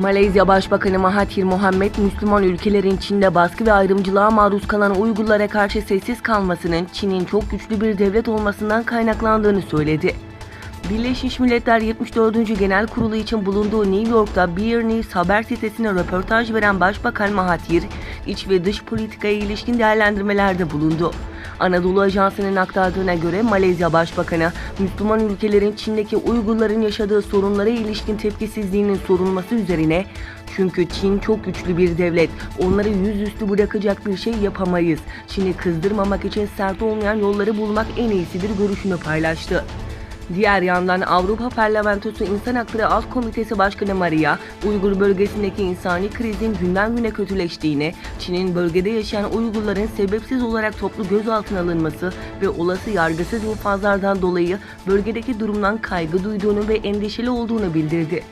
Malezya Başbakanı Mahathir Mohamad, Müslüman ülkelerin Çin'de baskı ve ayrımcılığa maruz kalan Uygurlara karşı sessiz kalmasının Çin'in çok güçlü bir devlet olmasından kaynaklandığını söyledi. Birleşmiş Milletler 74. Genel Kurulu için bulunduğu New York'ta Beer News haber sitesine röportaj veren Başbakan Mahathir, iç ve dış politikaya ilişkin değerlendirmelerde bulundu. Anadolu Ajansı'nın aktardığına göre Malezya Başbakanı, Müslüman ülkelerin Çin'deki Uygurların yaşadığı sorunlara ilişkin tepkisizliğinin sorulması üzerine "Çünkü Çin çok güçlü bir devlet, onları yüzüstü bırakacak bir şey yapamayız. Çin'i kızdırmamak için sert olmayan yolları bulmak en iyisidir" görüşünü paylaştı. Diğer yandan Avrupa Parlamentosu İnsan Hakları Alt Komitesi Başkanı Maria, Uygur bölgesindeki insani krizin günden güne kötüleştiğini, Çin'in bölgede yaşayan Uygurların sebepsiz olarak toplu gözaltına alınması ve olası yargısız infazlardan dolayı bölgedeki durumdan kaygı duyduğunu ve endişeli olduğunu bildirdi.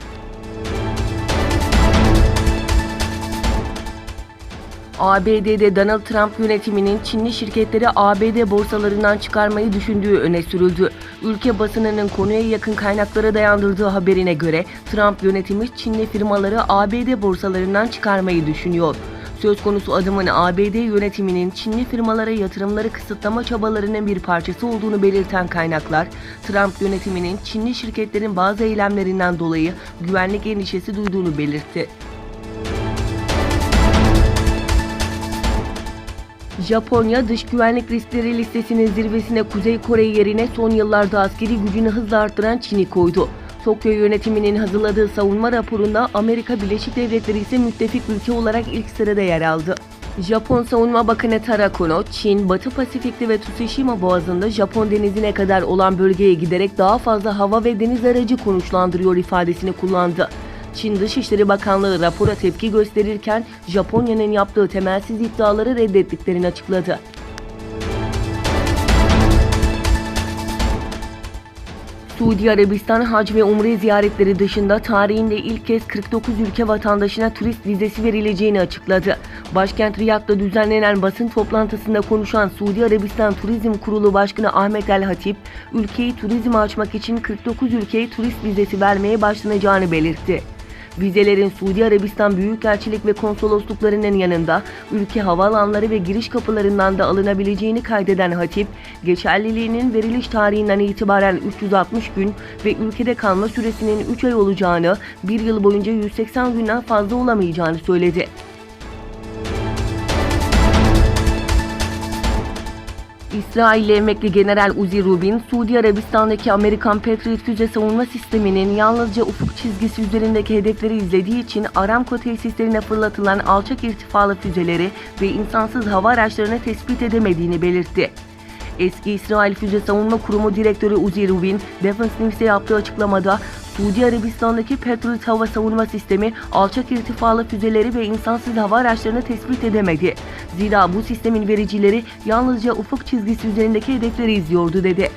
ABD'de Donald Trump yönetiminin Çinli şirketleri ABD borsalarından çıkarmayı düşündüğü öne sürüldü. Ülke basınının konuya yakın kaynaklara dayandırdığı haberine göre Trump yönetimi Çinli firmaları ABD borsalarından çıkarmayı düşünüyor. Söz konusu adımın ABD yönetiminin Çinli firmalara yatırımları kısıtlama çabalarının bir parçası olduğunu belirten kaynaklar, Trump yönetiminin Çinli şirketlerin bazı eylemlerinden dolayı güvenlik endişesi duyduğunu belirtti. Japonya, dış güvenlik riskleri listesinin zirvesine Kuzey Kore yerine son yıllarda askeri gücünü hızla arttıran Çin'i koydu. Tokyo yönetiminin hazırladığı savunma raporunda Amerika Birleşik Devletleri ise müttefik ülke olarak ilk sırada yer aldı. Japon Savunma Bakanı Taro Kono, Çin, Batı Pasifik'te ve Tsushima Boğazı'nda Japon denizine kadar olan bölgeye giderek daha fazla hava ve deniz aracı konuşlandırıyor ifadesini kullandı. Çin Dışişleri Bakanlığı rapora tepki gösterirken Japonya'nın yaptığı temelsiz iddiaları reddettiklerini açıkladı. Suudi Arabistan hac ve umre ziyaretleri dışında tarihinde ilk kez 49 ülke vatandaşına turist vizesi verileceğini açıkladı. Başkent Riyad'da düzenlenen basın toplantısında konuşan Suudi Arabistan Turizm Kurulu Başkanı Ahmet El Hatip, ülkeyi turizme açmak için 49 ülkeye turist vizesi vermeye başlanacağını belirtti. Vizelerin Suudi Arabistan Büyükelçilik ve Konsolosluklarının yanında ülke havaalanları ve giriş kapılarından da alınabileceğini kaydeden Hatip, geçerliliğinin veriliş tarihinden itibaren 360 gün ve ülkede kalma süresinin 3 ay olacağını, bir yıl boyunca 180 günden fazla olamayacağını söyledi. İsrailli emekli General Uzi Rubin, Suudi Arabistan'daki Amerikan Patriot füze savunma sisteminin yalnızca ufuk çizgisi üzerindeki hedefleri izlediği için Aramco tesislerine fırlatılan alçak irtifalı füzeleri ve insansız hava araçlarını tespit edemediğini belirtti. Eski İsrail Füze Savunma Kurumu Direktörü Uzi Rubin, Defense News'e yaptığı açıklamada, Suudi Arabistan'daki Patriot hava savunma sistemi alçak irtifalı füzeleri ve insansız hava araçlarını tespit edemedi. Zira bu sistemin vericileri yalnızca ufuk çizgisi üzerindeki hedefleri izliyordu dedi.